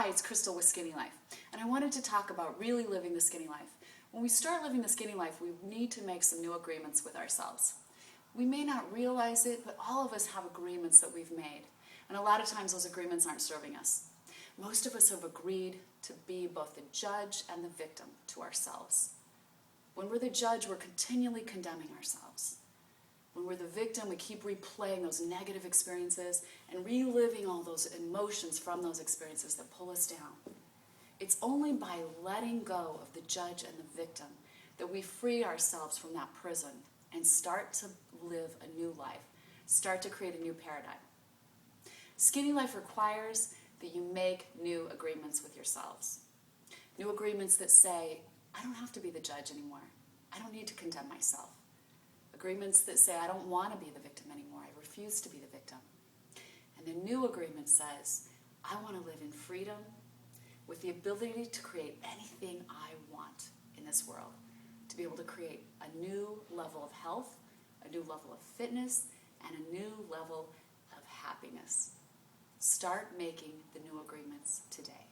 Hi, it's Crystal with Skinny Life, and I wanted to talk about really living the skinny life. When we start living the skinny life, we need to make some new agreements with ourselves. We may not realize it, but all of us have agreements that we've made, and a lot of times those agreements aren't serving us. Most of us have agreed to be both the judge and the victim to ourselves. When we're the judge, we're continually condemning ourselves. When we're the victim, we keep replaying those negative experiences and reliving all those emotions from those experiences that pull us down. It's only by letting go of the judge and the victim that we free ourselves from that prison and start to live a new life, start to create a new paradigm. Skinny life requires that you make new agreements with yourselves. New agreements that say, I don't have to be the judge anymore. I don't need to condemn myself. Agreements that say, I don't want to be the victim anymore. I refuse to be the victim. And the new agreement says, I want to live in freedom with the ability to create anything I want in this world, to be able to create a new level of health, a new level of fitness, and a new level of happiness. Start making the new agreements today.